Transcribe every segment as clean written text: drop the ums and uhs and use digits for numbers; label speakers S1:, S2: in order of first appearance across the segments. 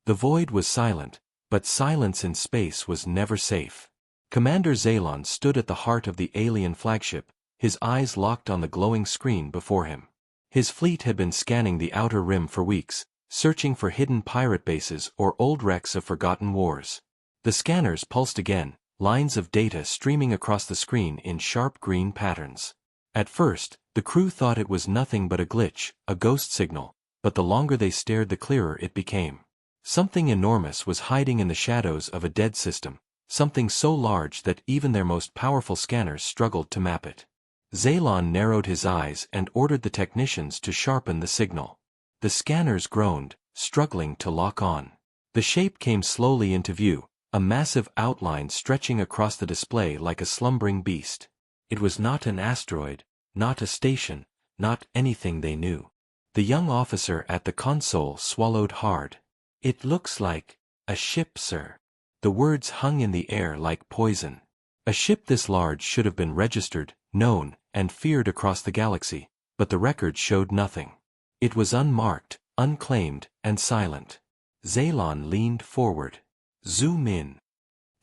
S1: The void was silent, but silence in space was never safe. Commander Zalon stood at the heart of the alien flagship, his eyes locked on the glowing screen before him. His fleet had been scanning the outer rim for weeks, searching for hidden pirate bases or old wrecks of forgotten wars. The scanners pulsed again, lines of data streaming across the screen in sharp green patterns. At first, the crew thought it was nothing but a glitch, a ghost signal, but the longer they stared the clearer it became. Something enormous was hiding in the shadows of a dead system, something so large that even their most powerful scanners struggled to map it. Zalon narrowed his eyes and ordered the technicians to sharpen the signal. The scanners groaned, struggling to lock on. The shape came slowly into view, a massive outline stretching across the display like a slumbering beast. It was not an asteroid, not a station, not anything they knew. The young officer at the console swallowed hard. "It looks like a ship, sir." The words hung in the air like poison. A ship this large should have been registered, known, and feared across the galaxy, but the record showed nothing. It was unmarked, unclaimed, and silent. Zalon leaned forward. "Zoom in."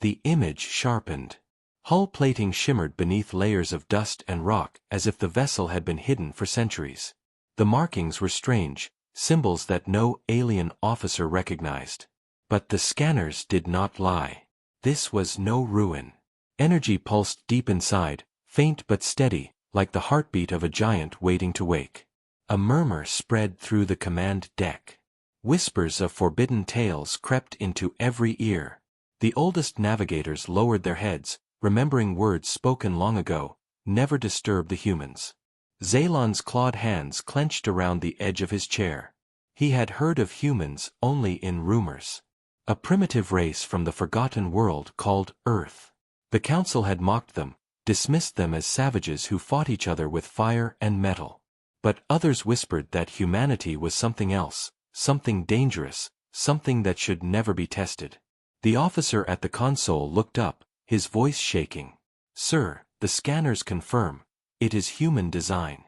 S1: The image sharpened. Hull plating shimmered beneath layers of dust and rock as if the vessel had been hidden for centuries. The markings were strange, symbols that no alien officer recognized. But the scanners did not lie. This was no ruin. Energy pulsed deep inside, faint but steady, like the heartbeat of a giant waiting to wake. A murmur spread through the command deck. Whispers of forbidden tales crept into every ear. The oldest navigators lowered their heads, remembering words spoken long ago, "Never disturb the humans." Zalon's clawed hands clenched around the edge of his chair. He had heard of humans only in rumors. A primitive race from the forgotten world called Earth. The Council had mocked them, dismissed them as savages who fought each other with fire and metal. But others whispered that humanity was something else, something dangerous, something that should never be tested. The officer at the console looked up, his voice shaking. "Sir, the scanners confirm. It is human design."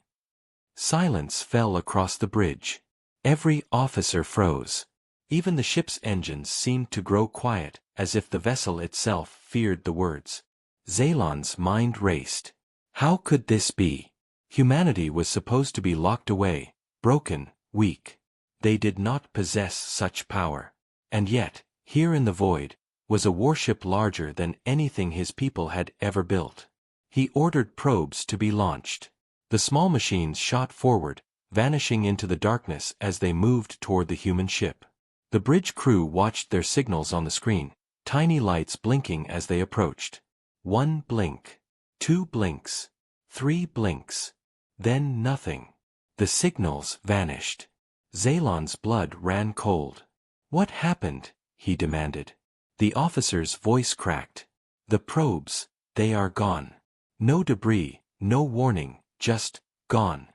S1: Silence fell across the bridge. Every officer froze. Even the ship's engines seemed to grow quiet, as if the vessel itself feared the words. Zalon's mind raced. How could this be? Humanity was supposed to be locked away, broken, weak. They did not possess such power. And yet, here in the void, was a warship larger than anything his people had ever built. He ordered probes to be launched. The small machines shot forward, vanishing into the darkness as they moved toward the human ship. The bridge crew watched their signals on the screen, tiny lights blinking as they approached. 1 blink. 2 blinks. 3 blinks. Then nothing. The signals vanished. Zalon's blood ran cold. "What happened?" he demanded. The officer's voice cracked. "The probes, they are gone. No debris, no warning, just gone."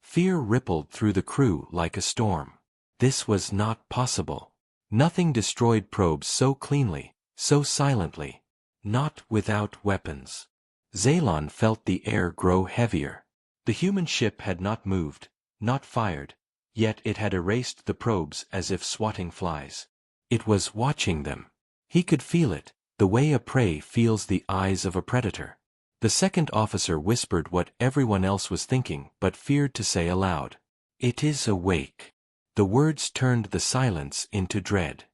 S1: Fear rippled through the crew like a storm. This was not possible. Nothing destroyed probes so cleanly, so silently. Not without weapons. Zalon felt the air grow heavier. The human ship had not moved, not fired, yet it had erased the probes as if swatting flies. It was watching them. He could feel it, the way a prey feels the eyes of a predator. The second officer whispered what everyone else was thinking but feared to say aloud. "It is awake." The words turned the silence into dread.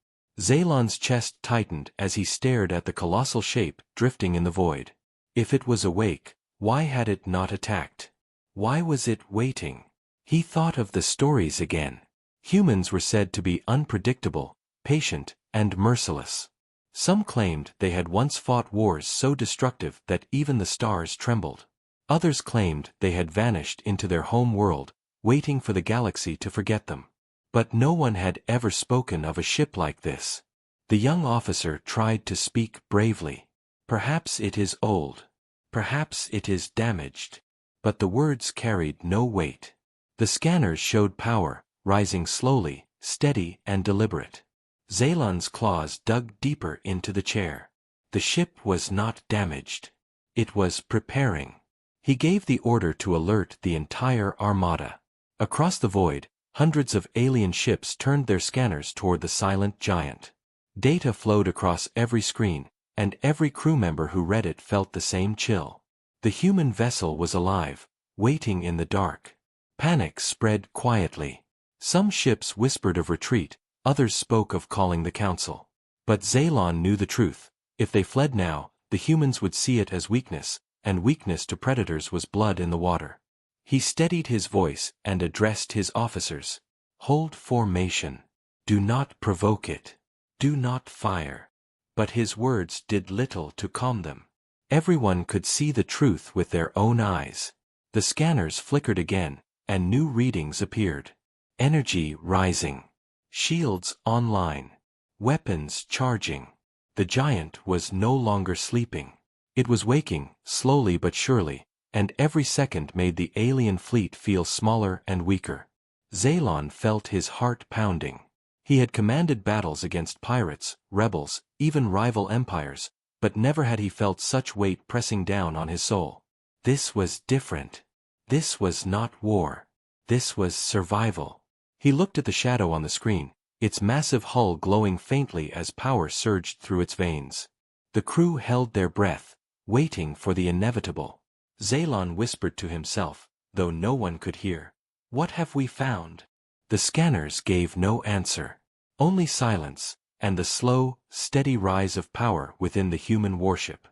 S1: Zalon's chest tightened as he stared at the colossal shape drifting in the void. If it was awake, why had it not attacked? Why was it waiting? He thought of the stories again. Humans were said to be unpredictable, patient, and merciless. Some claimed they had once fought wars so destructive that even the stars trembled. Others claimed they had vanished into their home world, waiting for the galaxy to forget them. But no one had ever spoken of a ship like this. The young officer tried to speak bravely. "Perhaps it is old. Perhaps it is damaged." But the words carried no weight. The scanners showed power, rising slowly, steady and deliberate. Zalon's claws dug deeper into the chair. The ship was not damaged. It was preparing. He gave the order to alert the entire Armada. Across the void, Hundreds of alien ships turned their scanners toward the silent giant. Data flowed across every screen, and every crew member who read it felt the same chill. The human vessel was alive, waiting in the dark. Panic spread quietly. Some ships whispered of retreat, others spoke of calling the council. But Zaylon knew the truth. If they fled now, the humans would see it as weakness, and weakness to predators was blood in the water. He steadied his voice and addressed his officers. "Hold formation. Do not provoke it. Do not fire." But his words did little to calm them. Everyone could see the truth with their own eyes. The scanners flickered again, and new readings appeared. Energy rising. Shields online. Weapons charging. The giant was no longer sleeping. It was waking, slowly but surely, and every second made the alien fleet feel smaller and weaker. Zaylon felt his heart pounding. He had commanded battles against pirates, rebels, even rival empires, but never had he felt such weight pressing down on his soul. This was different. This was not war. This was survival. He looked at the shadow on the screen, its massive hull glowing faintly as power surged through its veins. The crew held their breath, waiting for the inevitable. Zaylon whispered to himself, though no one could hear. "What have we found?" The scanners gave no answer. Only silence, and the slow, steady rise of power within the human warship.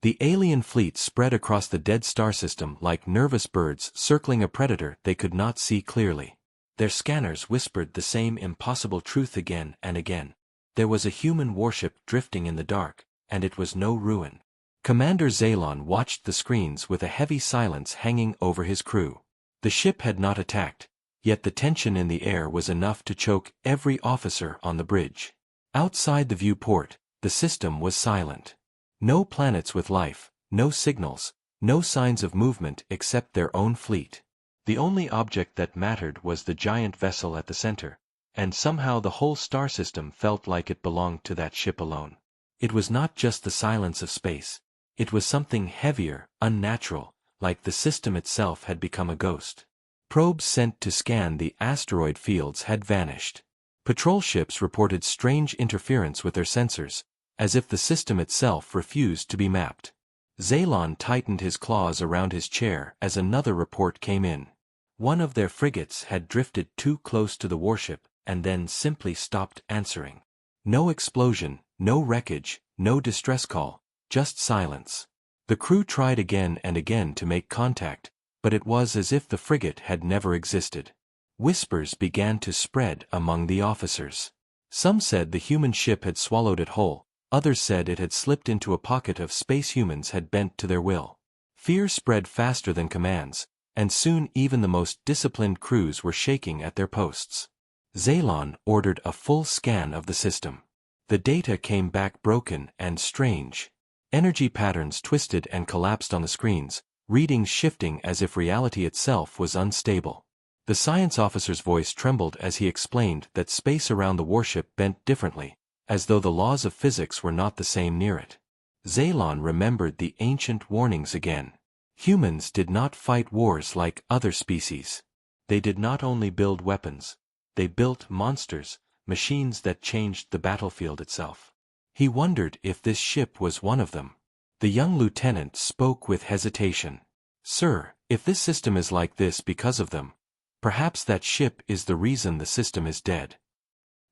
S1: The alien fleet spread across the dead star system like nervous birds circling a predator they could not see clearly. Their scanners whispered the same impossible truth again and again. There was a human warship drifting in the dark, and it was no ruin. Commander Zaylon watched the screens with a heavy silence hanging over his crew. The ship had not attacked, yet the tension in the air was enough to choke every officer on the bridge. Outside the viewport, the system was silent. No planets with life, no signals, no signs of movement except their own fleet. The only object that mattered was the giant vessel at the center, and somehow the whole star system felt like it belonged to that ship alone. It was not just the silence of space. It was something heavier, unnatural, like the system itself had become a ghost. Probes sent to scan the asteroid fields had vanished. Patrol ships reported strange interference with their sensors, as if the system itself refused to be mapped. Zaylon tightened his claws around his chair as another report came in. One of their frigates had drifted too close to the warship and then simply stopped answering. No explosion, no wreckage, no distress call, just silence. The crew tried again and again to make contact, but it was as if the frigate had never existed. Whispers began to spread among the officers. Some said the human ship had swallowed it whole, others said it had slipped into a pocket of space humans had bent to their will. Fear spread faster than commands, and soon even the most disciplined crews were shaking at their posts. Zaylon ordered a full scan of the system. The data came back broken and strange. Energy patterns twisted and collapsed on the screens, readings shifting as if reality itself was unstable. The science officer's voice trembled as he explained that space around the warship bent differently, as though the laws of physics were not the same near it. Zaylon remembered the ancient warnings again. Humans did not fight wars like other species. They did not only build weapons, they built monsters, machines that changed the battlefield itself. He wondered if this ship was one of them. The young lieutenant spoke with hesitation. "Sir, if this system is like this because of them, perhaps that ship is the reason the system is dead."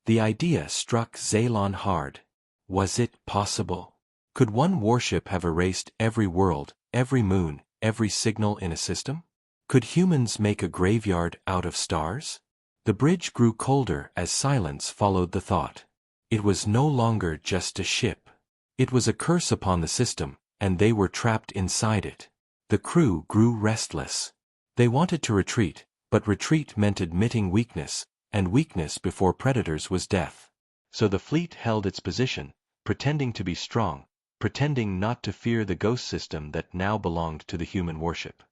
S1: The idea struck Zaylon hard. Was it possible? Could one warship have erased every world, every moon, every signal in a system? Could humans make a graveyard out of stars? The bridge grew colder as silence followed the thought. It was no longer just a ship. It was a curse upon the system, and they were trapped inside it. The crew grew restless. They wanted to retreat, but retreat meant admitting weakness, and weakness before predators was death. So the fleet held its position, pretending to be strong, pretending not to fear the ghost system that now belonged to the human warship.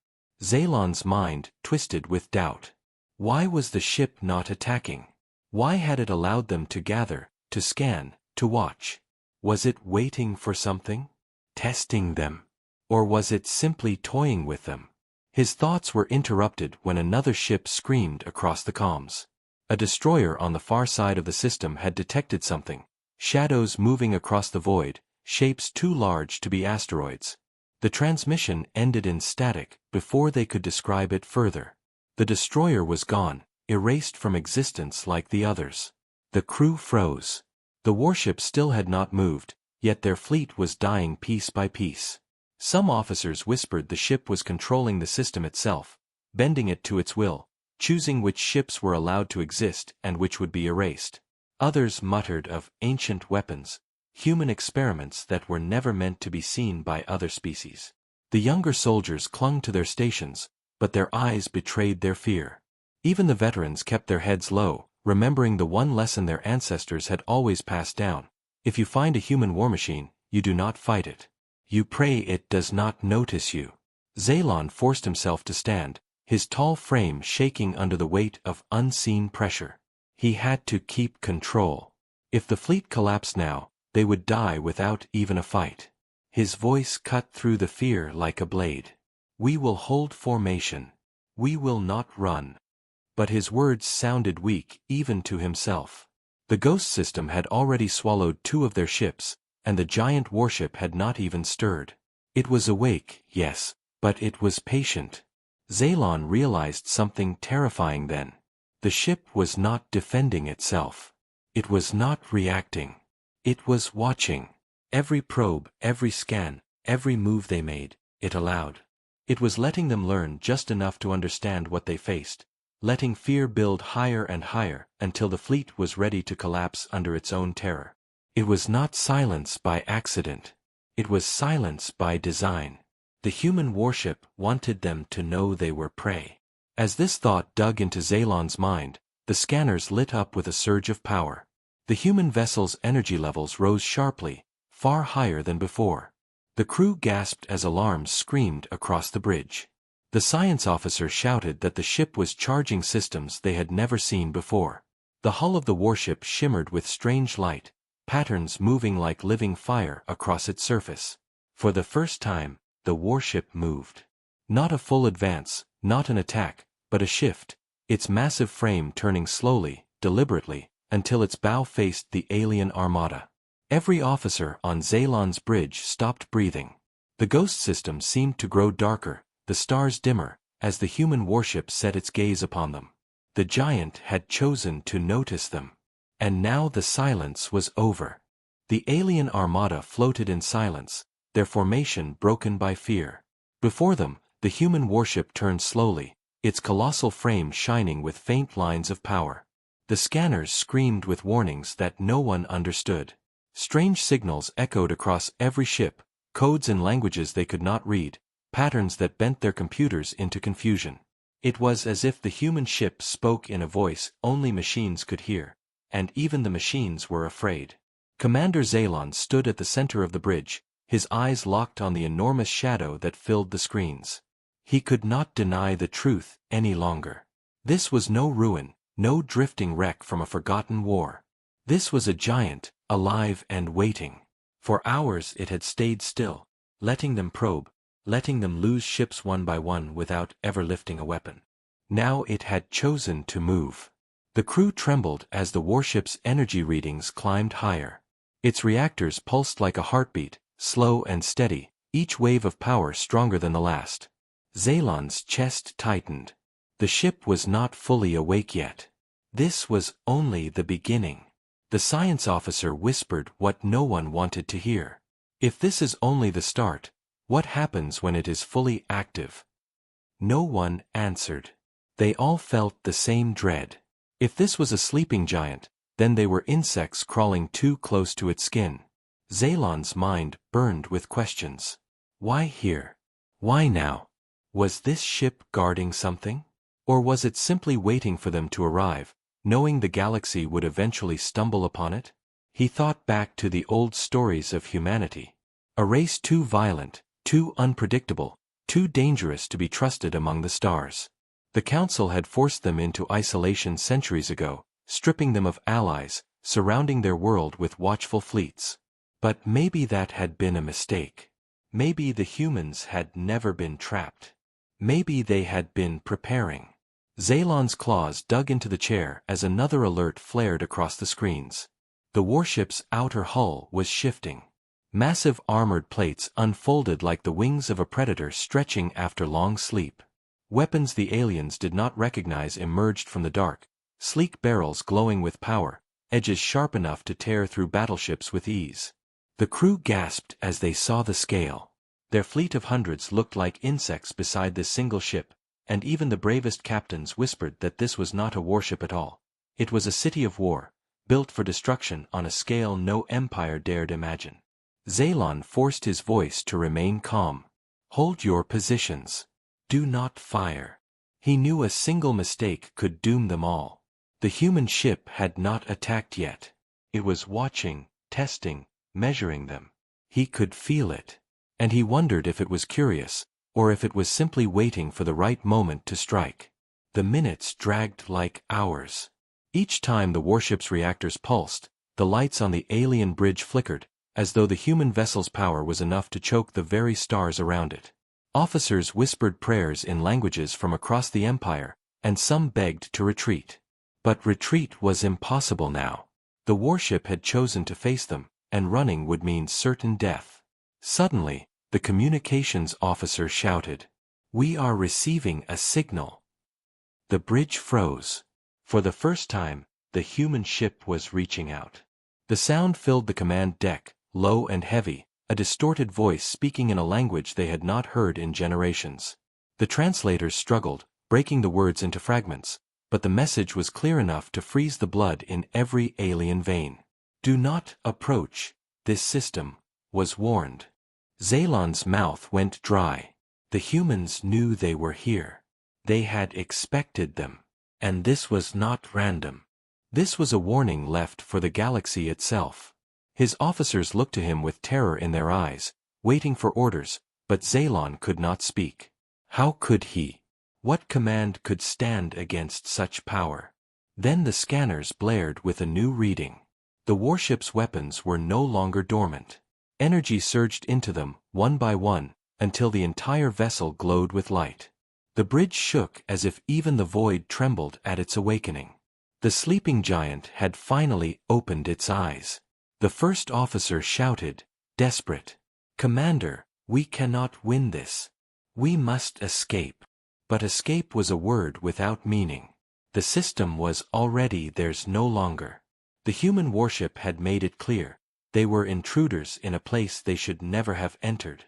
S1: Zaylon's mind twisted with doubt. Why was the ship not attacking? Why had it allowed them to gather, to scan, to watch? Was it waiting for something? Testing them? Or was it simply toying with them? His thoughts were interrupted when another ship screamed across the comms. A destroyer on the far side of the system had detected something. Shadows moving across the void, shapes too large to be asteroids. The transmission ended in static before they could describe it further. The destroyer was gone, erased from existence like the others. The crew froze. The warship still had not moved, yet their fleet was dying piece by piece. Some officers whispered the ship was controlling the system itself, bending it to its will, choosing which ships were allowed to exist and which would be erased. Others muttered of ancient weapons, human experiments that were never meant to be seen by other species. The younger soldiers clung to their stations, but their eyes betrayed their fear. Even the veterans kept their heads low, remembering the one lesson their ancestors had always passed down. If you find a human war machine, you do not fight it. You pray it does not notice you. Zaylon forced himself to stand, his tall frame shaking under the weight of unseen pressure. He had to keep control. If the fleet collapsed now, they would die without even a fight. His voice cut through the fear like a blade. We will hold formation. We will not run. But his words sounded weak even to himself. The ghost system had already swallowed 2 of their ships, and the giant warship had not even stirred. It was awake, yes, but it was patient. Zaylon realized something terrifying then. The ship was not defending itself. It was not reacting. It was watching. Every probe, every scan, every move they made, it allowed. It was letting them learn just enough to understand what they faced, letting fear build higher and higher until the fleet was ready to collapse under its own terror. It was not silence by accident. It was silence by design. The human warship wanted them to know they were prey. As this thought dug into Zaylon's mind, the scanners lit up with a surge of power. The human vessel's energy levels rose sharply, far higher than before. The crew gasped as alarms screamed across the bridge. The science officer shouted that the ship was charging systems they had never seen before. The hull of the warship shimmered with strange light, patterns moving like living fire across its surface. For the first time, the warship moved. Not a full advance, not an attack, but a shift, its massive frame turning slowly, deliberately, until its bow faced the alien Armada. Every officer on Zaylon's bridge stopped breathing. The ghost system seemed to grow darker, the stars dimmer, as the human warship set its gaze upon them. The giant had chosen to notice them. And now the silence was over. The alien Armada floated in silence, their formation broken by fear. Before them, the human warship turned slowly, its colossal frame shining with faint lines of power. The scanners screamed with warnings that no one understood. Strange signals echoed across every ship, codes in languages they could not read, patterns that bent their computers into confusion. It was as if the human ship spoke in a voice only machines could hear, and even the machines were afraid. Commander Zaylon stood at the center of the bridge, his eyes locked on the enormous shadow that filled the screens. He could not deny the truth any longer. This was no ruin, no drifting wreck from a forgotten war. This was a giant, alive and waiting. For hours it had stayed still, letting them probe, letting them lose ships one by one without ever lifting a weapon. Now it had chosen to move. The crew trembled as the warship's energy readings climbed higher. Its reactors pulsed like a heartbeat, slow and steady, each wave of power stronger than the last. Zaylon's chest tightened. The ship was not fully awake yet. This was only the beginning. The science officer whispered what no one wanted to hear. If this is only the start, what happens when it is fully active? No one answered. They all felt the same dread. If this was a sleeping giant, then they were insects crawling too close to its skin. Zaylon's mind burned with questions. Why here? Why now? Was this ship guarding something? Or was it simply waiting for them to arrive, knowing the galaxy would eventually stumble upon it? He thought back to the old stories of humanity. A race too violent, too unpredictable, too dangerous to be trusted among the stars. The Council had forced them into isolation centuries ago, stripping them of allies, surrounding their world with watchful fleets. But maybe that had been a mistake. Maybe the humans had never been trapped. Maybe they had been preparing. Zaylon's claws dug into the chair as another alert flared across the screens. The warship's outer hull was shifting. Massive armored plates unfolded like the wings of a predator stretching after long sleep. Weapons the aliens did not recognize emerged from the dark, sleek barrels glowing with power, edges sharp enough to tear through battleships with ease. The crew gasped as they saw the scale. Their fleet of hundreds looked like insects beside this single ship, and even the bravest captains whispered that this was not a warship at all. It was a city of war, built for destruction on a scale no empire dared imagine. Zaylon forced his voice to remain calm. "Hold your positions. Do not fire." He knew a single mistake could doom them all. The human ship had not attacked yet. It was watching, testing, measuring them. He could feel it. And he wondered if it was curious, or if it was simply waiting for the right moment to strike. The minutes dragged like hours. Each time the warship's reactors pulsed, the lights on the alien bridge flickered, as though the human vessel's power was enough to choke the very stars around it. Officers whispered prayers in languages from across the empire, and some begged to retreat. But retreat was impossible now. The warship had chosen to face them, and running would mean certain death. Suddenly, the communications officer shouted, "We are receiving a signal." The bridge froze. For the first time, the human ship was reaching out. The sound filled the command deck, low and heavy, a distorted voice speaking in a language they had not heard in generations. The translators struggled, breaking the words into fragments, but the message was clear enough to freeze the blood in every alien vein. "Do not approach. This system was warned." Zaylon's mouth went dry. The humans knew they were here. They had expected them. And this was not random. This was a warning left for the galaxy itself. His officers looked to him with terror in their eyes, waiting for orders, but Zaylon could not speak. How could he? What command could stand against such power? Then the scanners blared with a new reading. The warship's weapons were no longer dormant. Energy surged into them, one by one, until the entire vessel glowed with light. The bridge shook as if even the void trembled at its awakening. The sleeping giant had finally opened its eyes. The first officer shouted, desperate, "Commander, we cannot win this. We must escape." But escape was a word without meaning. The system was already theirs no longer. The human warship had made it clear. They were intruders in a place they should never have entered.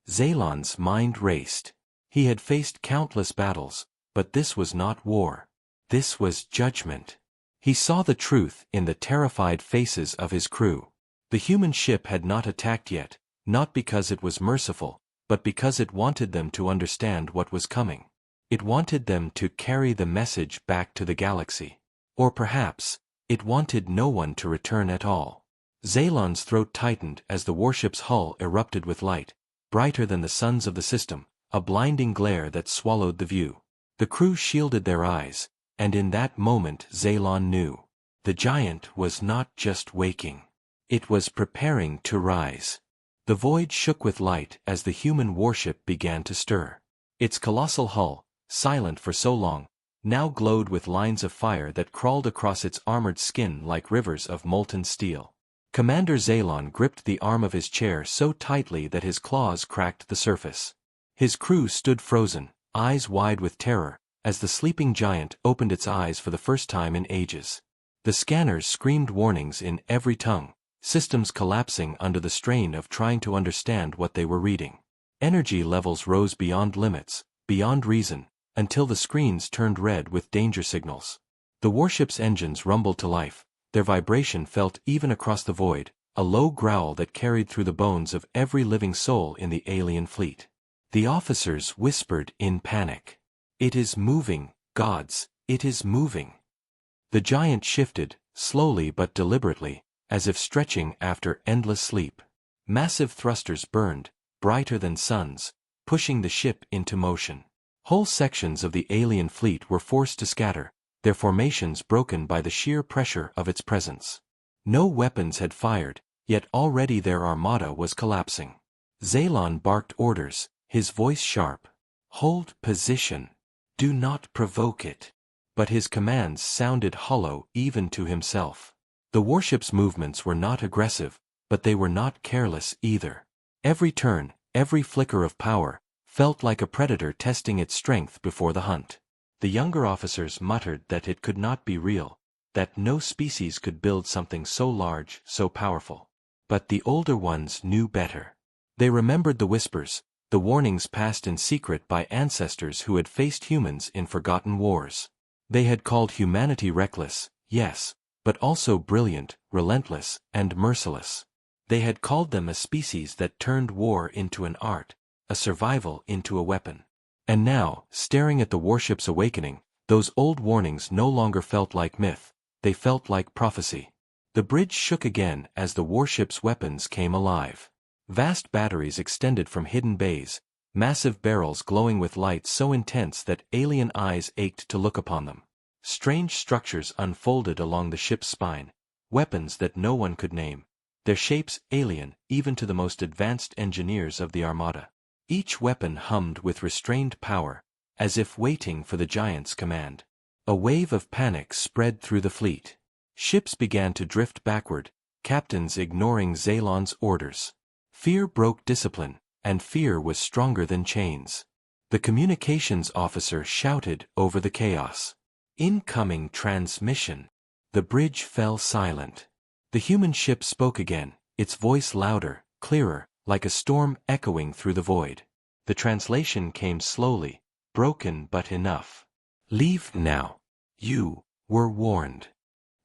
S1: Zaylon's mind raced. He had faced countless battles, but this was not war. This was judgment. He saw the truth in the terrified faces of his crew. The human ship had not attacked yet, not because it was merciful, but because it wanted them to understand what was coming. It wanted them to carry the message back to the galaxy. Or perhaps, it wanted no one to return at all. Zaylon's throat tightened as the warship's hull erupted with light, brighter than the suns of the system, a blinding glare that swallowed the view. The crew shielded their eyes, and in that moment Zaylon knew. The giant was not just waking. It was preparing to rise. The void shook with light as the human warship began to stir. Its colossal hull, silent for so long, now glowed with lines of fire that crawled across its armored skin like rivers of molten steel. Commander Zaylon gripped the arm of his chair so tightly that his claws cracked the surface. His crew stood frozen, eyes wide with terror, as the sleeping giant opened its eyes for the first time in ages. The scanners screamed warnings in every tongue, systems collapsing under the strain of trying to understand what they were reading. Energy levels rose beyond limits, beyond reason, until the screens turned red with danger signals. The warship's engines rumbled to life, their vibration felt even across the void, a low growl that carried through the bones of every living soul in the alien fleet. The officers whispered in panic. "It is moving, gods, it is moving." The giant shifted, slowly but deliberately, as if stretching after endless sleep. Massive thrusters burned, brighter than suns, pushing the ship into motion. Whole sections of the alien fleet were forced to scatter, their formations broken by the sheer pressure of its presence. No weapons had fired, yet already their armada was collapsing. Zaylon barked orders, his voice sharp. "Hold position. Do not provoke it." but his commands sounded hollow even to himself. The warship's movements were not aggressive, but they were not careless either. Every turn, every flicker of power, felt like a predator testing its strength before the hunt. The younger officers muttered that it could not be real, that no species could build something so large, so powerful. But the older ones knew better. They remembered the whispers, the warnings passed in secret by ancestors who had faced humans in forgotten wars. They had called humanity reckless, yes, but also brilliant, relentless, and merciless. They had called them a species that turned war into an art, a survival into a weapon. And now, staring at the warship's awakening, those old warnings no longer felt like myth, they felt like prophecy. The bridge shook again as the warship's weapons came alive. Vast batteries extended from hidden bays, massive barrels glowing with light so intense that alien eyes ached to look upon them. Strange structures unfolded along the ship's spine, weapons that no one could name, their shapes alien even to the most advanced engineers of the Armada. Each weapon hummed with restrained power, as if waiting for the giant's command. A wave of panic spread through the fleet. Ships began to drift backward, captains ignoring Zaylon's orders. Fear broke discipline, and fear was stronger than chains. The communications officer shouted over the chaos. "Incoming transmission." The bridge fell silent. The human ship spoke again, its voice louder, clearer, like a storm echoing through the void. The translation came slowly, broken but enough. "Leave now. You were warned."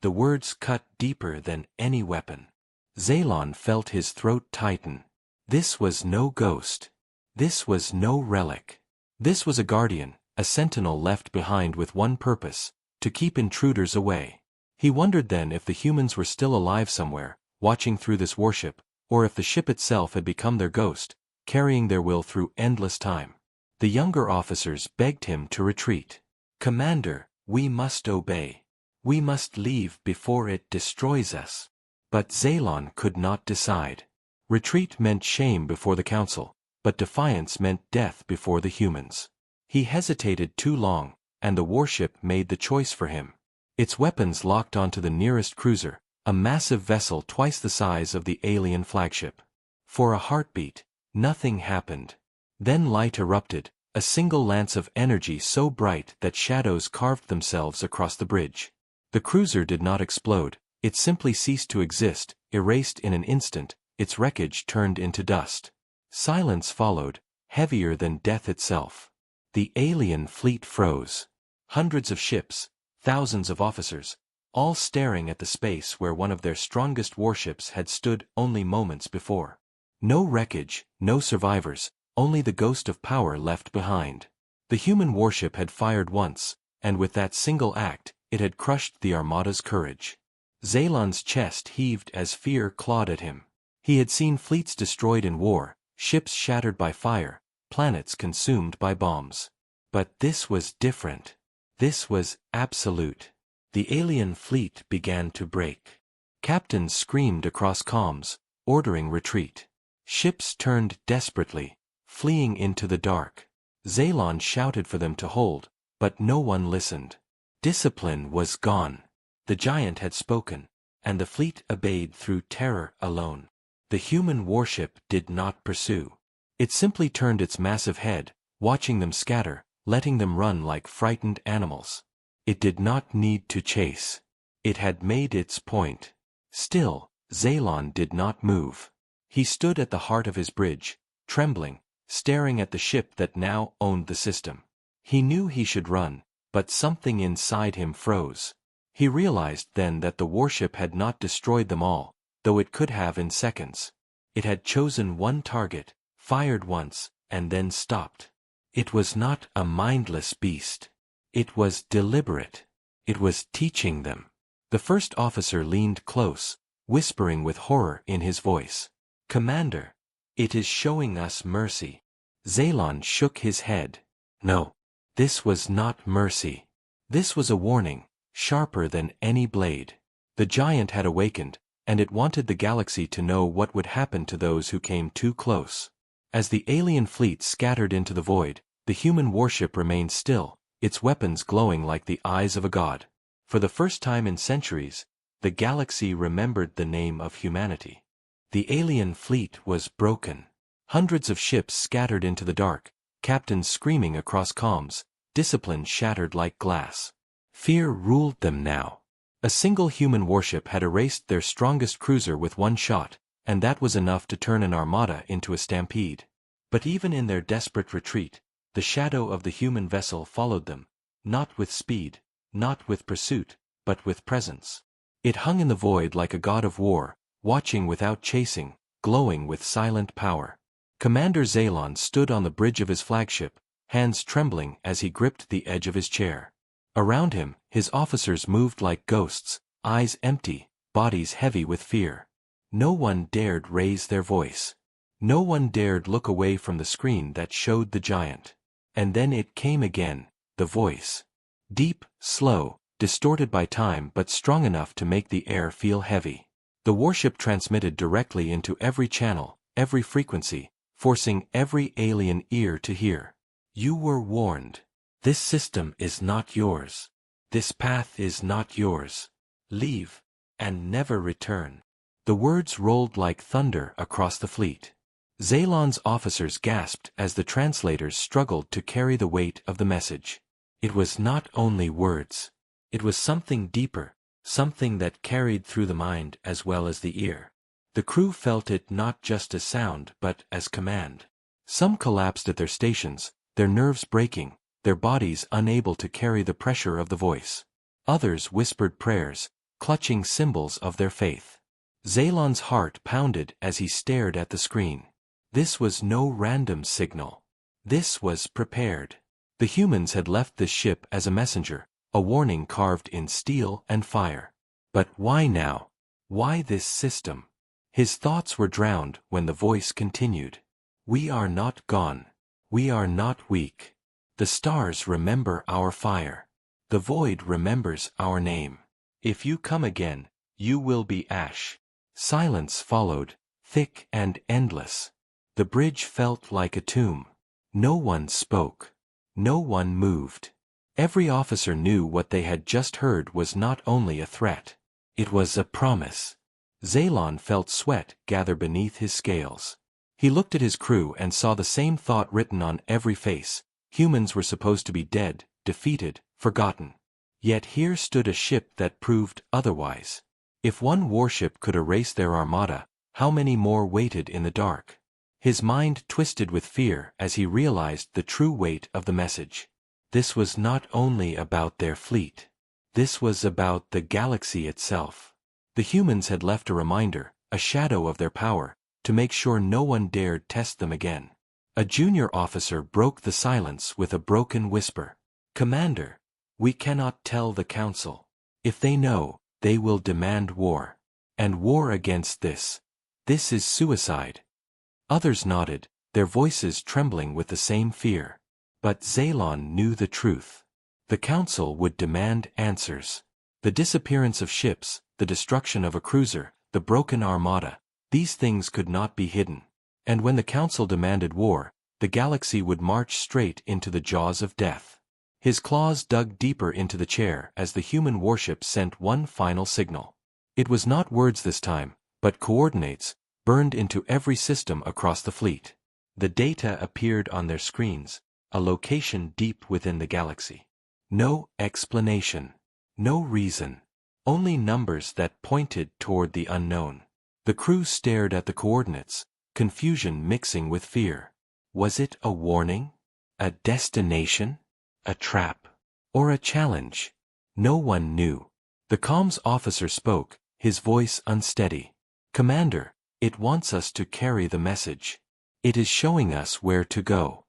S1: The words cut deeper than any weapon. Zaylon felt his throat tighten. This was no ghost. This was no relic. This was a guardian, a sentinel left behind with one purpose, to keep intruders away. He wondered then if the humans were still alive somewhere, watching through this warship, or if the ship itself had become their ghost, carrying their will through endless time. The younger officers begged him to retreat. "Commander, we must obey. We must leave before it destroys us." But Zaylon could not decide. Retreat meant shame before the council, but defiance meant death before the humans. He hesitated too long, and the warship made the choice for him. Its weapons locked onto the nearest cruiser, a massive vessel twice the size of the alien flagship. For a heartbeat, nothing happened. Then light erupted, a single lance of energy so bright that shadows carved themselves across the bridge. The cruiser did not explode, it simply ceased to exist, erased in an instant, its wreckage turned into dust. Silence followed, heavier than death itself. The alien fleet froze. Hundreds of ships, thousands of officers, all staring at the space where one of their strongest warships had stood only moments before. No wreckage, no survivors, only the ghost of power left behind. The human warship had fired once, and with that single act, it had crushed the Armada's courage. Zaylon's chest heaved as fear clawed at him. He had seen fleets destroyed in war, ships shattered by fire, planets consumed by bombs. But this was different. This was absolute. The alien fleet began to break. Captains screamed across comms, ordering retreat. Ships turned desperately, fleeing into the dark. Zaylon shouted for them to hold, but no one listened. Discipline was gone. The giant had spoken, and the fleet obeyed through terror alone. The human warship did not pursue. It simply turned its massive head, watching them scatter, letting them run like frightened animals. It did not need to chase. It had made its point. Still, Zaylon did not move. He stood at the heart of his bridge, trembling, staring at the ship that now owned the system. He knew he should run, but something inside him froze. He realized then that the warship had not destroyed them all, though it could have in seconds. It had chosen one target, fired once, and then stopped. It was not a mindless beast. It was deliberate. It was teaching them. The first officer leaned close, whispering with horror in his voice. "Commander, it is showing us mercy." Zaylon shook his head. No, this was not mercy. This was a warning, sharper than any blade. The giant had awakened, and it wanted the galaxy to know what would happen to those who came too close. As the alien fleet scattered into the void, the human warship remained still, its weapons glowing like the eyes of a god. For the first time in centuries, the galaxy remembered the name of humanity. The alien fleet was broken. Hundreds of ships scattered into the dark, captains screaming across comms, discipline shattered like glass. Fear ruled them now. A single human warship had erased their strongest cruiser with one shot, and that was enough to turn an armada into a stampede. But even in their desperate retreat, the shadow of the human vessel followed them, not with speed, not with pursuit, but with presence. It hung in the void like a god of war, watching without chasing, glowing with silent power. Commander Zalon stood on the bridge of his flagship, hands trembling as he gripped the edge of his chair. Around him, his officers moved like ghosts, eyes empty, bodies heavy with fear. No one dared raise their voice. No one dared look away from the screen that showed the giant. And then it came again, the voice. Deep, slow, distorted by time but strong enough to make the air feel heavy. The warship transmitted directly into every channel, every frequency, forcing every alien ear to hear. You were warned. This system is not yours. This path is not yours. Leave, and never return. The words rolled like thunder across the fleet. Zalon's officers gasped as the translators struggled to carry the weight of the message. It was not only words. It was something deeper, something that carried through the mind as well as the ear. The crew felt it not just as sound but as command. Some collapsed at their stations, their nerves breaking, their bodies unable to carry the pressure of the voice. Others whispered prayers, clutching symbols of their faith. Zalon's heart pounded as he stared at the screen. This was no random signal. This was prepared. The humans had left this ship as a messenger, a warning carved in steel and fire. But why now? Why this system? His thoughts were drowned when the voice continued. We are not gone. We are not weak. The stars remember our fire. The void remembers our name. If you come again, you will be ash. Silence followed, thick and endless. The bridge felt like a tomb. No one spoke. No one moved. Every officer knew what they had just heard was not only a threat. It was a promise. Zalon felt sweat gather beneath his scales. He looked at his crew and saw the same thought written on every face. Humans were supposed to be dead, defeated, forgotten. Yet here stood a ship that proved otherwise. If one warship could erase their armada, how many more waited in the dark? His mind twisted with fear as he realized the true weight of the message. This was not only about their fleet. This was about the galaxy itself. The humans had left a reminder, a shadow of their power, to make sure no one dared test them again. A junior officer broke the silence with a broken whisper. Commander, we cannot tell the Council. If they know, they will demand war. And war against this. This is suicide. Others nodded, their voices trembling with the same fear. But Zalon knew the truth. The Council would demand answers. The disappearance of ships, the destruction of a cruiser, the broken armada, these things could not be hidden. And when the Council demanded war, the galaxy would march straight into the jaws of death. His claws dug deeper into the chair as the human warship sent one final signal. It was not words this time, but coordinates, burned into every system across the fleet. The data appeared on their screens, a location deep within the galaxy. No explanation. No reason. Only numbers that pointed toward the unknown. The crew stared at the coordinates, confusion mixing with fear. Was it a warning? A destination? A trap? Or a challenge? No one knew. The comms officer spoke, his voice unsteady. Commander, it wants us to carry the message. It is showing us where to go.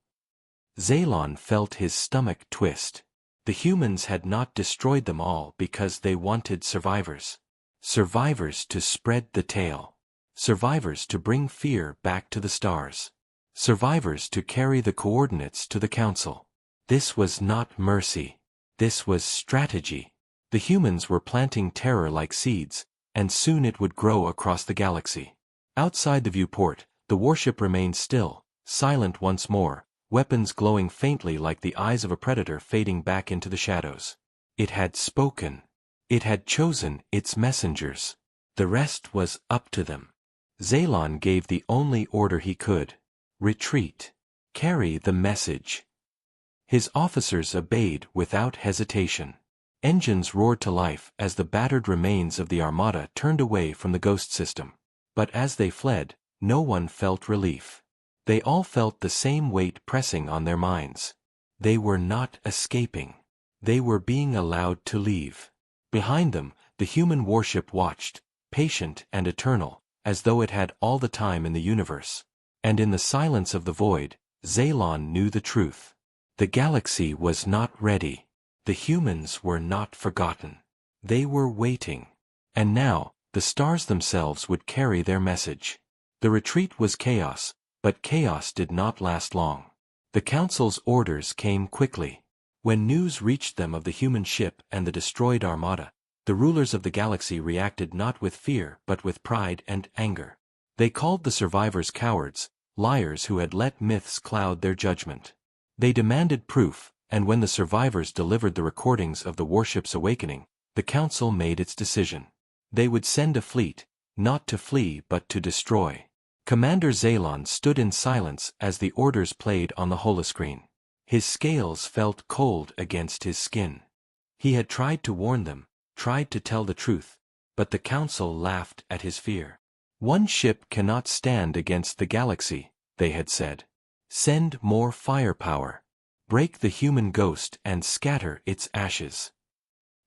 S1: Zalon felt his stomach twist. The humans had not destroyed them all because they wanted survivors. Survivors to spread the tale. Survivors to bring fear back to the stars. Survivors to carry the coordinates to the Council. This was not mercy. This was strategy. The humans were planting terror like seeds, and soon it would grow across the galaxy. Outside the viewport, the warship remained still, silent once more, weapons glowing faintly like the eyes of a predator fading back into the shadows. It had spoken. It had chosen its messengers. The rest was up to them. Zaylon gave the only order he could. Retreat. Carry the message. His officers obeyed without hesitation. Engines roared to life as the battered remains of the Armada turned away from the ghost system. But as they fled, no one felt relief. They all felt the same weight pressing on their minds. They were not escaping. They were being allowed to leave. Behind them, the human warship watched, patient and eternal, as though it had all the time in the universe. And in the silence of the void, Zaylon knew the truth. The galaxy was not ready. The humans were not forgotten. They were waiting. And now, the stars themselves would carry their message. The retreat was chaos, but chaos did not last long. The Council's orders came quickly. When news reached them of the human ship and the destroyed Armada, the rulers of the galaxy reacted not with fear but with pride and anger. They called the survivors cowards, liars who had let myths cloud their judgment. They demanded proof, and when the survivors delivered the recordings of the warship's awakening, the Council made its decision. They would send a fleet, not to flee but to destroy. Commander Zaylon stood in silence as the orders played on the holoscreen. His scales felt cold against his skin. He had tried to warn them, tried to tell the truth, but the Council laughed at his fear. One ship cannot stand against the galaxy, they had said. Send more firepower. Break the human ghost and scatter its ashes.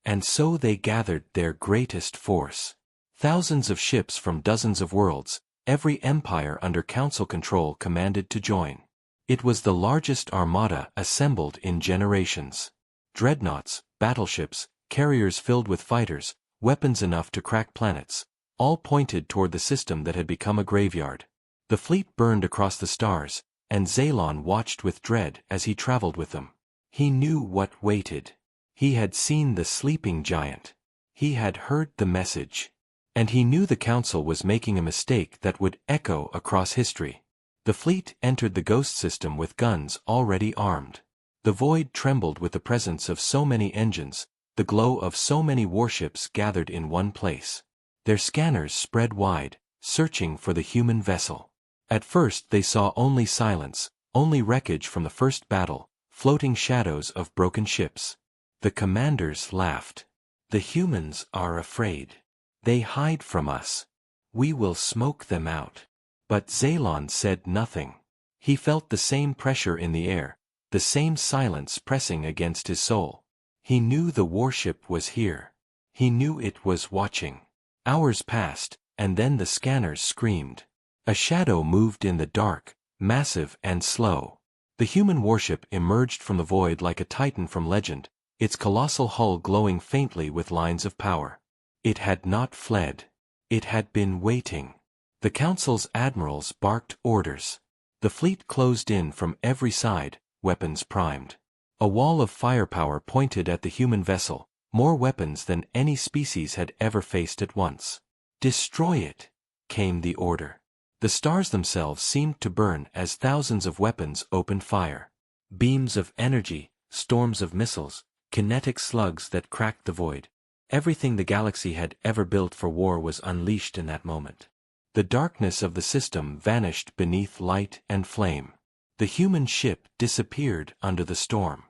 S1: And so they gathered their greatest force. Thousands of ships from dozens of worlds, every empire under Council control commanded to join. It was the largest armada assembled in generations. Dreadnoughts, battleships, carriers filled with fighters, weapons enough to crack planets, all pointed toward the system that had become a graveyard. The fleet burned across the stars, and Zaylon watched with dread as he traveled with them. He knew what waited. He had seen the sleeping giant. He had heard the message. And he knew the Council was making a mistake that would echo across history. The fleet entered the ghost system with guns already armed. The void trembled with the presence of so many engines, the glow of so many warships gathered in one place. Their scanners spread wide, searching for the human vessel. At first they saw only silence, only wreckage from the first battle, floating shadows of broken ships. The commanders laughed. The humans are afraid. They hide from us. We will smoke them out. But Zaylon said nothing. He felt the same pressure in the air, the same silence pressing against his soul. He knew the warship was here. He knew it was watching. Hours passed, and then the scanners screamed. A shadow moved in the dark, massive and slow. The human warship emerged from the void like a titan from legend, its colossal hull glowing faintly with lines of power. It had not fled. It had been waiting. The Council's admirals barked orders. The fleet closed in from every side, weapons primed. A wall of firepower pointed at the human vessel, more weapons than any species had ever faced at once. Destroy it, came the order. The stars themselves seemed to burn as thousands of weapons opened fire. Beams of energy, storms of missiles, kinetic slugs that cracked the void. Everything the galaxy had ever built for war was unleashed in that moment. The darkness of the system vanished beneath light and flame. The human ship disappeared under the storm.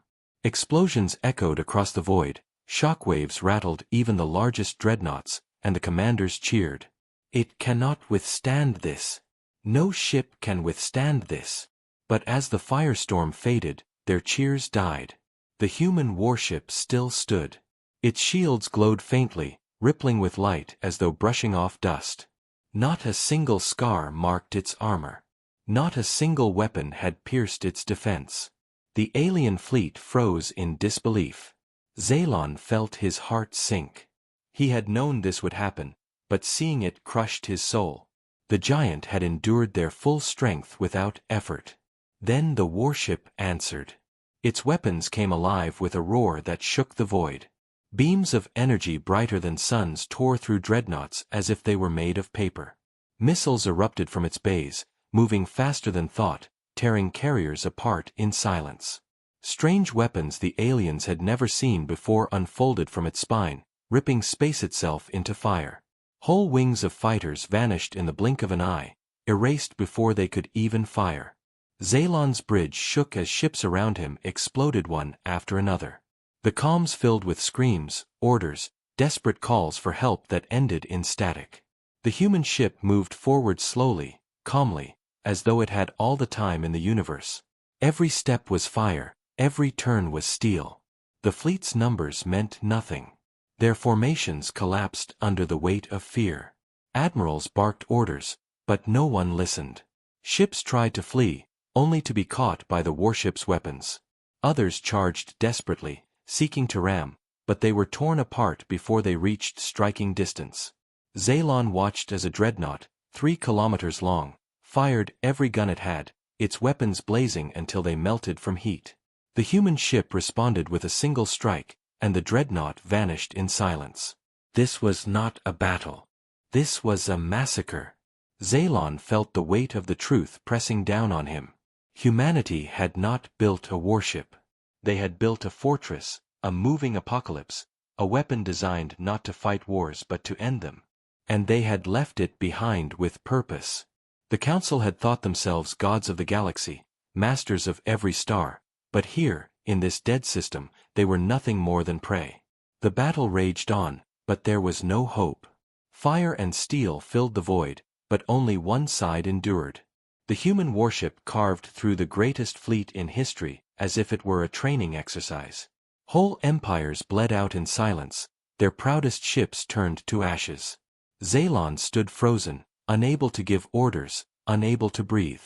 S1: Explosions echoed across the void, shockwaves rattled even the largest dreadnoughts, and the commanders cheered. It cannot withstand this. No ship can withstand this. But as the firestorm faded, their cheers died. The human warship still stood. Its shields glowed faintly, rippling with light as though brushing off dust. Not a single scar marked its armor. Not a single weapon had pierced its defense. The alien fleet froze in disbelief. Zaylon felt his heart sink. He had known this would happen, but seeing it crushed his soul. The giant had endured their full strength without effort. Then the warship answered. Its weapons came alive with a roar that shook the void. Beams of energy brighter than suns tore through dreadnoughts as if they were made of paper. Missiles erupted from its bays, moving faster than thought, tearing carriers apart in silence. Strange weapons the aliens had never seen before unfolded from its spine, ripping space itself into fire. Whole wings of fighters vanished in the blink of an eye, erased before they could even fire. Zaylon's bridge shook as ships around him exploded one after another. The comms filled with screams, orders, desperate calls for help that ended in static. The human ship moved forward slowly, calmly, as though it had all the time in the universe. Every step was fire, every turn was steel. The fleet's numbers meant nothing. Their formations collapsed under the weight of fear. Admirals barked orders, but no one listened. Ships tried to flee, only to be caught by the warship's weapons. Others charged desperately, seeking to ram, but they were torn apart before they reached striking distance. Zaylon watched as a dreadnought, 3 kilometers long, fired every gun it had, its weapons blazing until they melted from heat. The human ship responded with a single strike, and the dreadnought vanished in silence. This was not a battle. This was a massacre. Zaylon felt the weight of the truth pressing down on him. Humanity had not built a warship. They had built a fortress, a moving apocalypse, a weapon designed not to fight wars but to end them. And they had left it behind with purpose. The Council had thought themselves gods of the galaxy, masters of every star, but here, in this dead system, they were nothing more than prey. The battle raged on, but there was no hope. Fire and steel filled the void, but only one side endured. The human warship carved through the greatest fleet in history, as if it were a training exercise. Whole empires bled out in silence, their proudest ships turned to ashes. Zaylon stood frozen, unable to give orders, unable to breathe.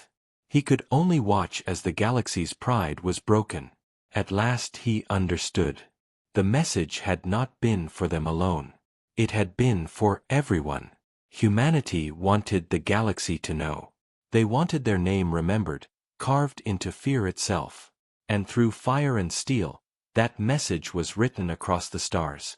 S1: He could only watch as the galaxy's pride was broken. At last he understood. The message had not been for them alone. It had been for everyone. Humanity wanted the galaxy to know. They wanted their name remembered, carved into fear itself. And through fire and steel, that message was written across the stars.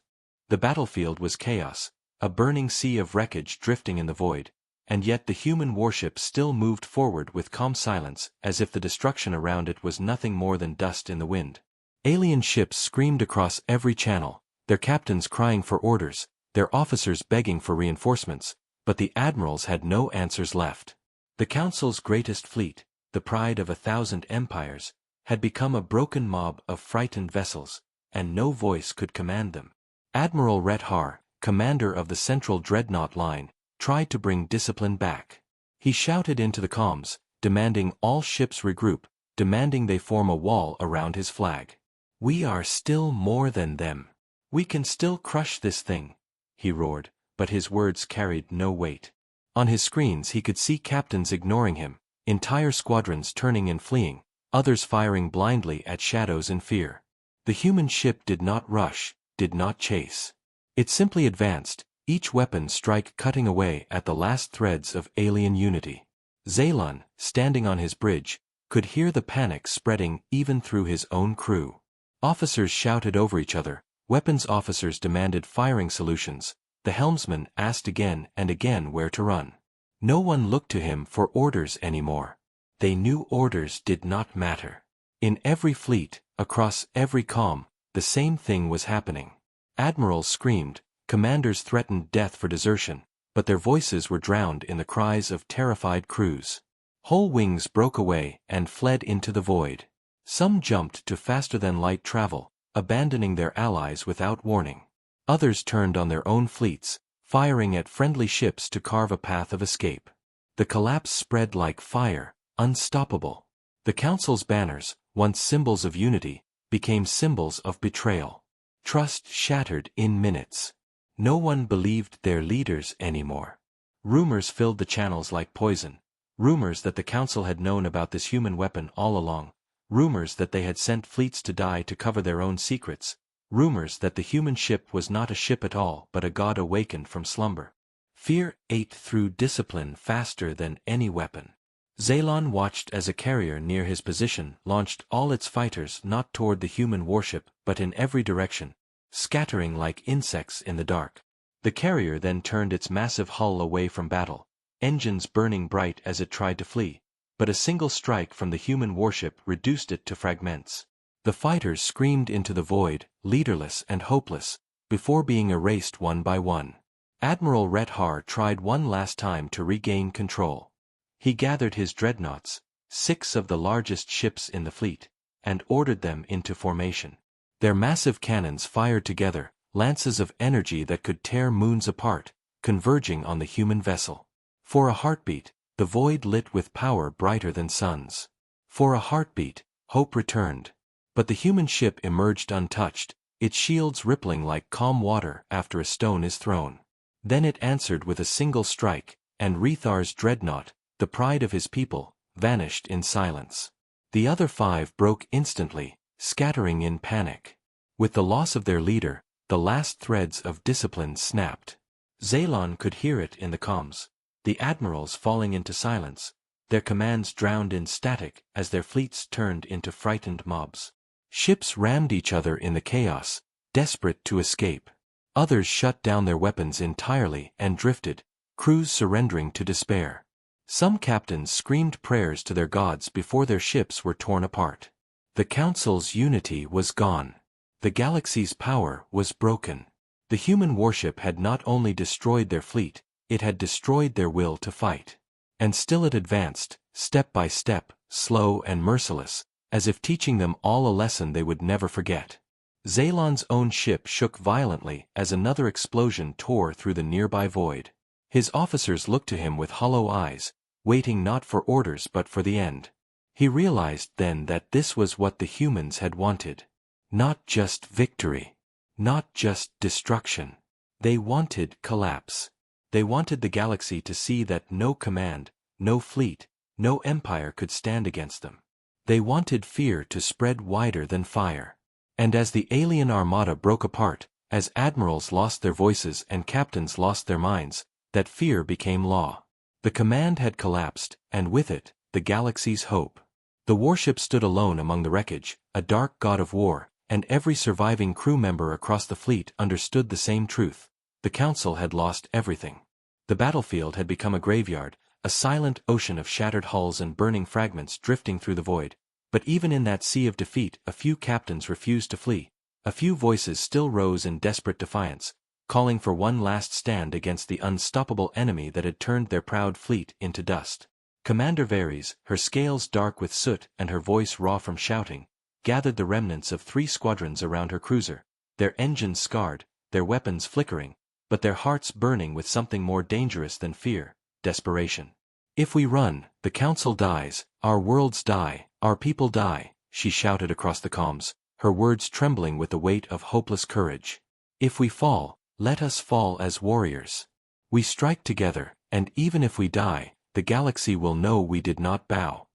S1: The battlefield was chaos, a burning sea of wreckage drifting in the void, and yet the human warship still moved forward with calm silence, as if the destruction around it was nothing more than dust in the wind. Alien ships screamed across every channel, their captains crying for orders, their officers begging for reinforcements, but the admirals had no answers left. The Council's greatest fleet, the pride of 1,000 empires, had become a broken mob of frightened vessels, and no voice could command them. Admiral Rhett Har, commander of the Central Dreadnought Line, tried to bring discipline back. He shouted into the comms, demanding all ships regroup, demanding they form a wall around his flag. "We are still more than them. We can still crush this thing," he roared, but his words carried no weight. On his screens he could see captains ignoring him, entire squadrons turning and fleeing, others firing blindly at shadows in fear. The human ship did not rush, did not chase. It simply advanced, each weapon strike cutting away at the last threads of alien unity. Zaylon, standing on his bridge, could hear the panic spreading even through his own crew. Officers shouted over each other, weapons officers demanded firing solutions, the helmsman asked again and again where to run. No one looked to him for orders anymore. They knew orders did not matter. In every fleet, across every comm, the same thing was happening. Admirals screamed, commanders threatened death for desertion, but their voices were drowned in the cries of terrified crews. Whole wings broke away and fled into the void. Some jumped to faster-than-light travel, abandoning their allies without warning. Others turned on their own fleets, firing at friendly ships to carve a path of escape. The collapse spread like fire, unstoppable. The Council's banners, once symbols of unity, became symbols of betrayal. Trust shattered in minutes. No one believed their leaders anymore. Rumors filled the channels like poison. Rumors that the Council had known about this human weapon all along. Rumors that they had sent fleets to die to cover their own secrets. Rumors that the human ship was not a ship at all but a god awakened from slumber. Fear ate through discipline faster than any weapon. Zaylon watched as a carrier near his position launched all its fighters not toward the human warship but in every direction, scattering like insects in the dark. The carrier then turned its massive hull away from battle, engines burning bright as it tried to flee, but a single strike from the human warship reduced it to fragments. The fighters screamed into the void, leaderless and hopeless, before being erased one by one. Admiral Ret Har tried one last time to regain control. He gathered his dreadnoughts, 6 of the largest ships in the fleet, and ordered them into formation. Their massive cannons fired together, lances of energy that could tear moons apart, converging on the human vessel. For a heartbeat, the void lit with power brighter than suns. For a heartbeat, hope returned. But the human ship emerged untouched, its shields rippling like calm water after a stone is thrown. Then it answered with a single strike, and Rethar's dreadnought, the pride of his people, vanished in silence. The other 5 broke instantly, scattering in panic. With the loss of their leader, the last threads of discipline snapped. Zaylon could hear it in the comms. The admirals falling into silence, their commands drowned in static as their fleets turned into frightened mobs. Ships rammed each other in the chaos, desperate to escape. Others shut down their weapons entirely and drifted, crews surrendering to despair. Some captains screamed prayers to their gods before their ships were torn apart. The Council's unity was gone. The galaxy's power was broken. The human warship had not only destroyed their fleet, it had destroyed their will to fight. And still it advanced, step by step, slow and merciless, as if teaching them all a lesson they would never forget. Zaylon's own ship shook violently as another explosion tore through the nearby void. His officers looked to him with hollow eyes, waiting not for orders but for the end. He realized then that this was what the humans had wanted. Not just victory. Not just destruction. They wanted collapse. They wanted the galaxy to see that no command, no fleet, no empire could stand against them. They wanted fear to spread wider than fire. And as the alien armada broke apart, as admirals lost their voices and captains lost their minds, that fear became law. The command had collapsed, and with it, the galaxy's hope. The warship stood alone among the wreckage, a dark god of war, and every surviving crew member across the fleet understood the same truth. The Council had lost everything. The battlefield had become a graveyard, a silent ocean of shattered hulls and burning fragments drifting through the void. But even in that sea of defeat, a few captains refused to flee. A few voices still rose in desperate defiance, calling for one last stand against the unstoppable enemy that had turned their proud fleet into dust. Commander Varys, her scales dark with soot and her voice raw from shouting, gathered the remnants of 3 squadrons around her cruiser, their engines scarred, their weapons flickering, but their hearts burning with something more dangerous than fear, desperation. "If we run, the Council dies, our worlds die, our people die," she shouted across the comms, her words trembling with the weight of hopeless courage. "If we fall, let us fall as warriors. We strike together, and even if we die, the galaxy will know we did not bow."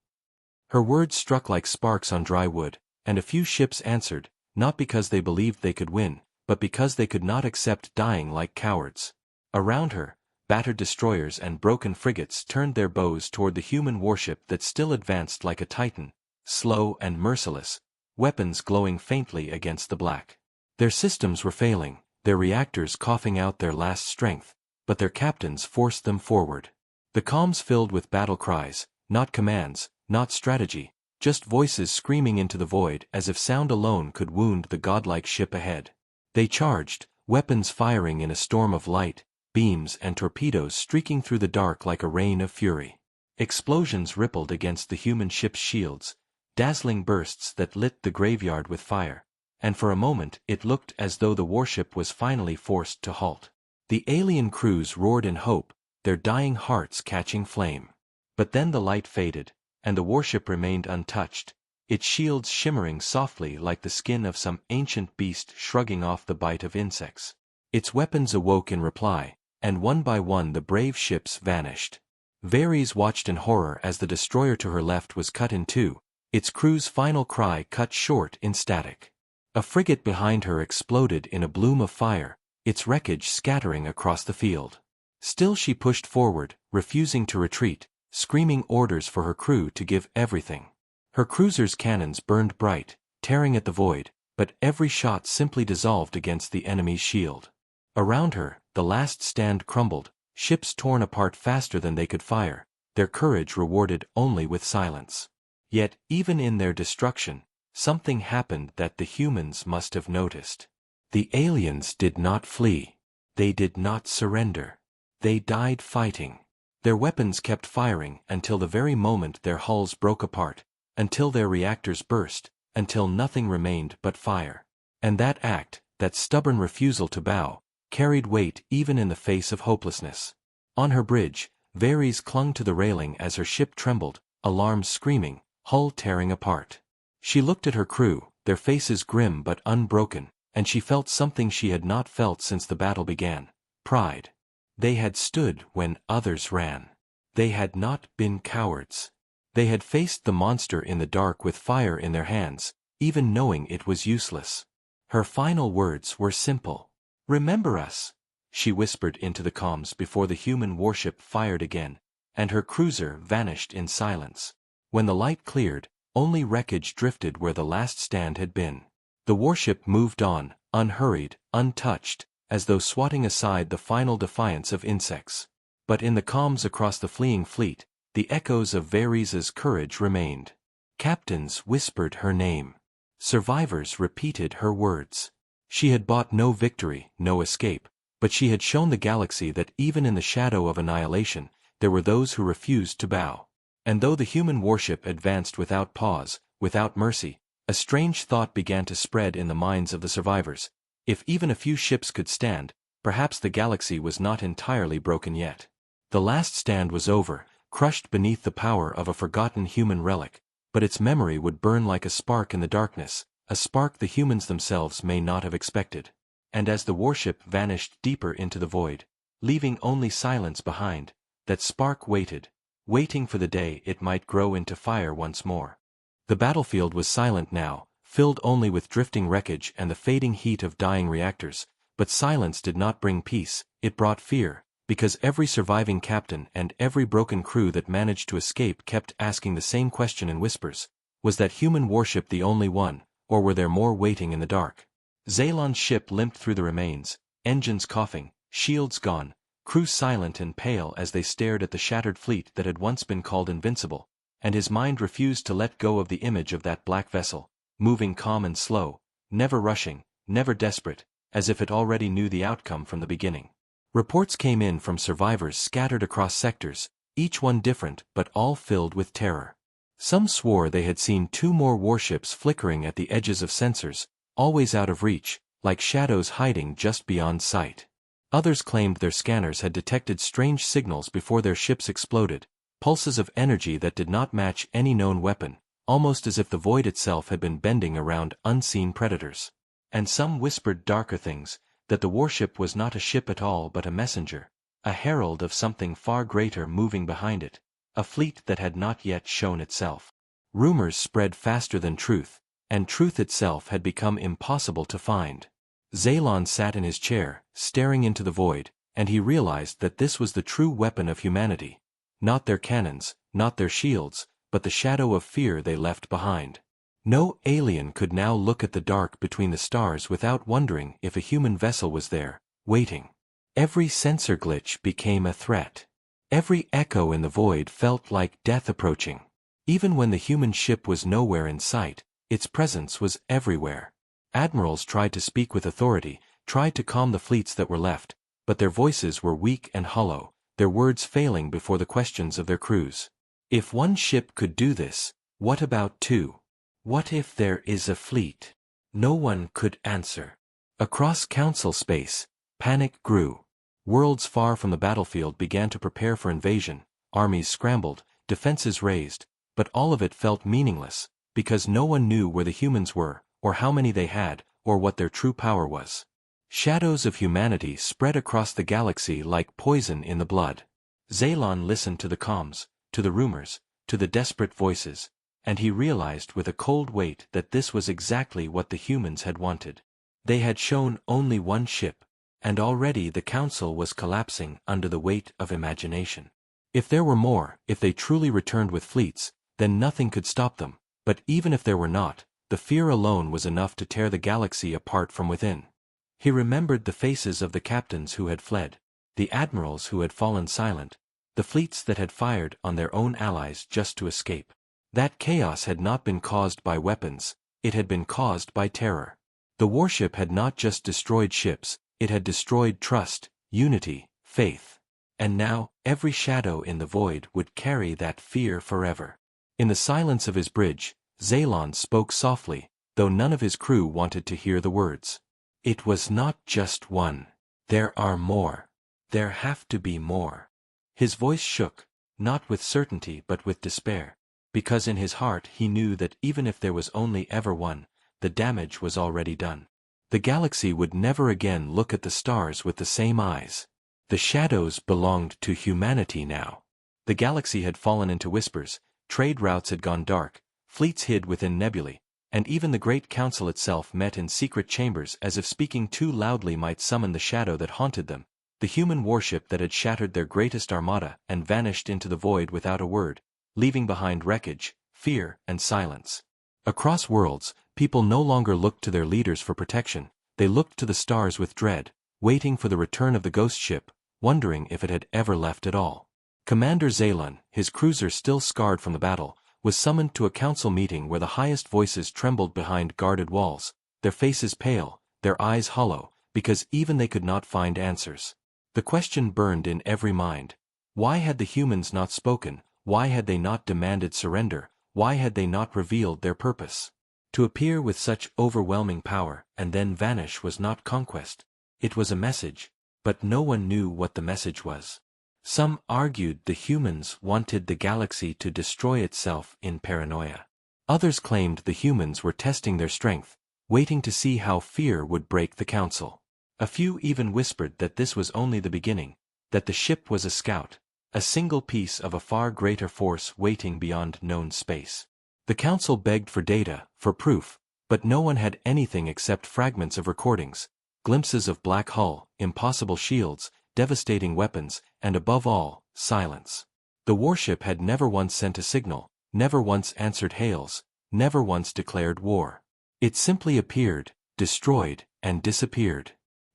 S1: Her words struck like sparks on dry wood, and a few ships answered, not because they believed they could win, but because they could not accept dying like cowards. Around her, battered destroyers and broken frigates turned their bows toward the human warship that still advanced like a titan, slow and merciless, weapons glowing faintly against the black. Their systems were failing, their reactors coughing out their last strength, but their captains forced them forward. The comms filled with battle cries, not commands, not strategy, just voices screaming into the void as if sound alone could wound the godlike ship ahead. They charged, weapons firing in a storm of light, beams and torpedoes streaking through the dark like a rain of fury. Explosions rippled against the human ship's shields, dazzling bursts that lit the graveyard with fire, and for a moment it looked as though the warship was finally forced to halt. The alien crews roared in hope, their dying hearts catching flame. But then the light faded, and the warship remained untouched, its shields shimmering softly like the skin of some ancient beast shrugging off the bite of insects. Its weapons awoke in reply, and one by one the brave ships vanished. Varys watched in horror as the destroyer to her left was cut in two, its crew's final cry cut short in static. A frigate behind her exploded in a bloom of fire, its wreckage scattering across the field. Still she pushed forward, refusing to retreat, screaming orders for her crew to give everything. Her cruiser's cannons burned bright, tearing at the void, but every shot simply dissolved against the enemy's shield. Around her, the last stand crumbled, ships torn apart faster than they could fire, their courage rewarded only with silence. Yet, even in their destruction, something happened that the humans must have noticed. The aliens did not flee. They did not surrender. They died fighting. Their weapons kept firing until the very moment their hulls broke apart, until their reactors burst, until nothing remained but fire. And that act, that stubborn refusal to bow, carried weight even in the face of hopelessness. On her bridge, Varys clung to the railing as her ship trembled, alarms screaming, hull tearing apart. She looked at her crew, their faces grim but unbroken, and she felt something she had not felt since the battle began: pride. They had stood when others ran. They had not been cowards. They had faced the monster in the dark with fire in their hands, even knowing it was useless. Her final words were simple. "Remember us," she whispered into the comms before the human warship fired again, and her cruiser vanished in silence. When the light cleared, only wreckage drifted where the last stand had been. The warship moved on, unhurried, untouched, as though swatting aside the final defiance of insects. But in the comms across the fleeing fleet, the echoes of Varys's courage remained. Captains whispered her name. Survivors repeated her words. She had bought no victory, no escape, but she had shown the galaxy that even in the shadow of annihilation, there were those who refused to bow. And though the human warship advanced without pause, without mercy, a strange thought began to spread in the minds of the survivors. If even a few ships could stand, perhaps the galaxy was not entirely broken yet. The last stand was over, crushed beneath the power of a forgotten human relic, but its memory would burn like a spark in the darkness, a spark the humans themselves may not have expected. And as the warship vanished deeper into the void, leaving only silence behind, that spark waited, waiting for the day it might grow into fire once more. The battlefield was silent now, filled only with drifting wreckage and the fading heat of dying reactors, but silence did not bring peace, it brought fear, because every surviving captain and every broken crew that managed to escape kept asking the same question in whispers: was that human warship the only one, or were there more waiting in the dark? Zaylon's ship limped through the remains, engines coughing, shields gone, crew silent and pale as they stared at the shattered fleet that had once been called invincible, and his mind refused to let go of the image of that black vessel, moving calm and slow, never rushing, never desperate, as if it already knew the outcome from the beginning. Reports came in from survivors scattered across sectors, each one different but all filled with terror. Some swore they had seen 2 more warships flickering at the edges of sensors, always out of reach, like shadows hiding just beyond sight. Others claimed their scanners had detected strange signals before their ships exploded, pulses of energy that did not match any known weapon, almost as if the void itself had been bending around unseen predators. And some whispered darker things, that the warship was not a ship at all but a messenger, a herald of something far greater moving behind it, a fleet that had not yet shown itself. Rumors spread faster than truth, and truth itself had become impossible to find. Zaylon sat in his chair, staring into the void, and he realized that this was the true weapon of humanity. Not their cannons, not their shields, but the shadow of fear they left behind. No alien could now look at the dark between the stars without wondering if a human vessel was there, waiting. Every sensor glitch became a threat. Every echo in the void felt like death approaching. Even when the human ship was nowhere in sight, its presence was everywhere. Admirals tried to speak with authority, tried to calm the fleets that were left, but their voices were weak and hollow, their words failing before the questions of their crews. If one ship could do this, what about 2? What if there is a fleet? No one could answer. Across council space, panic grew. Worlds far from the battlefield began to prepare for invasion, armies scrambled, defenses raised, but all of it felt meaningless, because no one knew where the humans were, or how many they had, or what their true power was. Shadows of humanity spread across the galaxy like poison in the blood. Zaylon listened to the comms, to the rumors, to the desperate voices, and he realized with a cold weight that this was exactly what the humans had wanted. They had shown only one ship, and already the council was collapsing under the weight of imagination. If there were more, if they truly returned with fleets, then nothing could stop them, but even if there were not, the fear alone was enough to tear the galaxy apart from within. He remembered the faces of the captains who had fled, the admirals who had fallen silent, the fleets that had fired on their own allies just to escape. That chaos had not been caused by weapons, it had been caused by terror. The warship had not just destroyed ships, it had destroyed trust, unity, faith. And now, every shadow in the void would carry that fear forever. In the silence of his bridge, Zaylon spoke softly, though none of his crew wanted to hear the words. It was not just one. There are more. There have to be more. His voice shook, not with certainty but with despair, because in his heart he knew that even if there was only ever one, the damage was already done. The galaxy would never again look at the stars with the same eyes. The shadows belonged to humanity now. The galaxy had fallen into whispers, trade routes had gone dark, fleets hid within nebulae, and even the Great Council itself met in secret chambers as if speaking too loudly might summon the shadow that haunted them, the human warship that had shattered their greatest armada and vanished into the void without a word, leaving behind wreckage, fear, and silence. Across worlds, people no longer looked to their leaders for protection, they looked to the stars with dread, waiting for the return of the ghost ship, wondering if it had ever left at all. Commander Zaylon, his cruiser still scarred from the battle, was summoned to a council meeting where the highest voices trembled behind guarded walls, their faces pale, their eyes hollow, because even they could not find answers. The question burned in every mind. Why had the humans not spoken? Why had they not demanded surrender? Why had they not revealed their purpose? To appear with such overwhelming power and then vanish was not conquest. It was a message, but no one knew what the message was. Some argued the humans wanted the galaxy to destroy itself in paranoia. Others claimed the humans were testing their strength, waiting to see how fear would break the council. A few even whispered that this was only the beginning, that the ship was a scout, a single piece of a far greater force waiting beyond known space. The council begged for data, for proof, but no one had anything except fragments of recordings, glimpses of black hull, impossible shields, devastating weapons, and above all, silence. The warship had never once sent a signal, never once answered hails, never once declared war. It simply appeared, destroyed, and disappeared.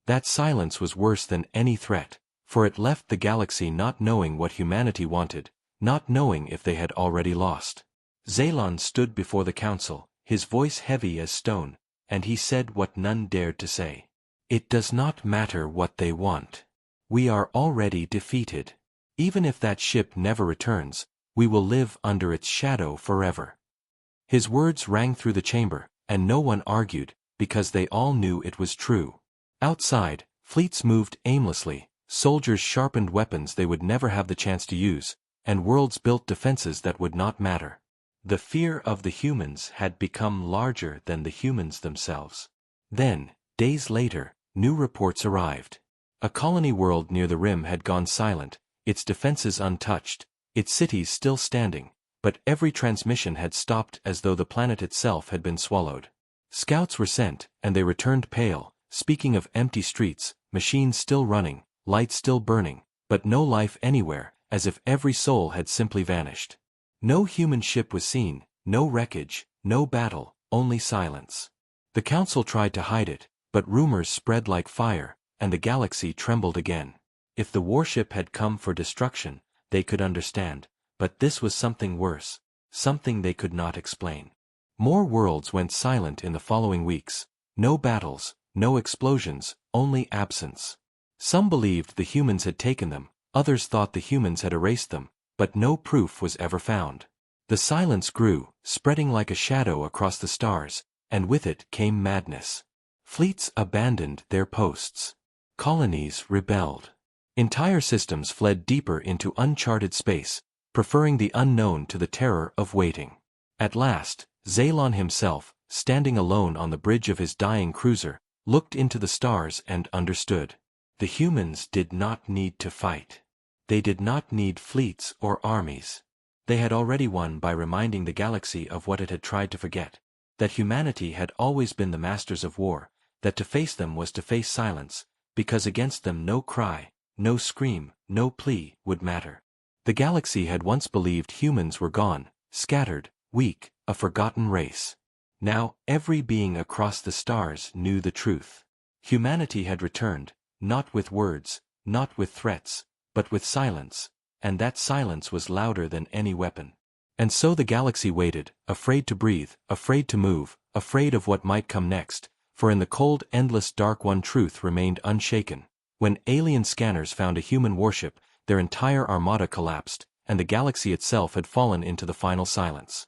S1: That silence was worse than any threat, for it left the galaxy not knowing what humanity wanted, not knowing if they had already lost. Zaylon stood before the council, his voice heavy as stone, and he said what none dared to say. It does not matter what they want. We are already defeated. Even if that ship never returns, we will live under its shadow forever. His words rang through the chamber, and no one argued, because they all knew it was true. Outside, fleets moved aimlessly, soldiers sharpened weapons they would never have the chance to use, and worlds built defenses that would not matter. The fear of the humans had become larger than the humans themselves. Then, days later, new reports arrived. A colony world near the rim had gone silent, its defenses untouched, its cities still standing, but every transmission had stopped as though the planet itself had been swallowed. Scouts were sent, and they returned pale, speaking of empty streets, machines still running, lights still burning, but no life anywhere, as if every soul had simply vanished. No human ship was seen, no wreckage, no battle, only silence. The council tried to hide it, but rumors spread like fire, and the galaxy trembled again. If the warship had come for destruction, they could understand, but this was something worse, something they could not explain. More worlds went silent in the following weeks. No battles, no explosions, only absence. Some believed the humans had taken them, others thought the humans had erased them, but no proof was ever found. The silence grew, spreading like a shadow across the stars, and with it came madness. Fleets abandoned their posts. Colonies rebelled. Entire systems fled deeper into uncharted space, preferring the unknown to the terror of waiting. At last, Zaylon himself, standing alone on the bridge of his dying cruiser, looked into the stars and understood. The humans did not need to fight. They did not need fleets or armies. They had already won by reminding the galaxy of what it had tried to forget, that humanity had always been the masters of war, that to face them was to face silence, because against them no cry, no scream, no plea would matter. The galaxy had once believed humans were gone, scattered, weak, a forgotten race. Now, every being across the stars knew the truth. Humanity had returned, not with words, not with threats, but with silence, and that silence was louder than any weapon. And so the galaxy waited, afraid to breathe, afraid to move, afraid of what might come next, for in the cold, endless dark one truth remained unshaken. When alien scanners found a human warship, their entire armada collapsed, and the galaxy itself had fallen into the final silence.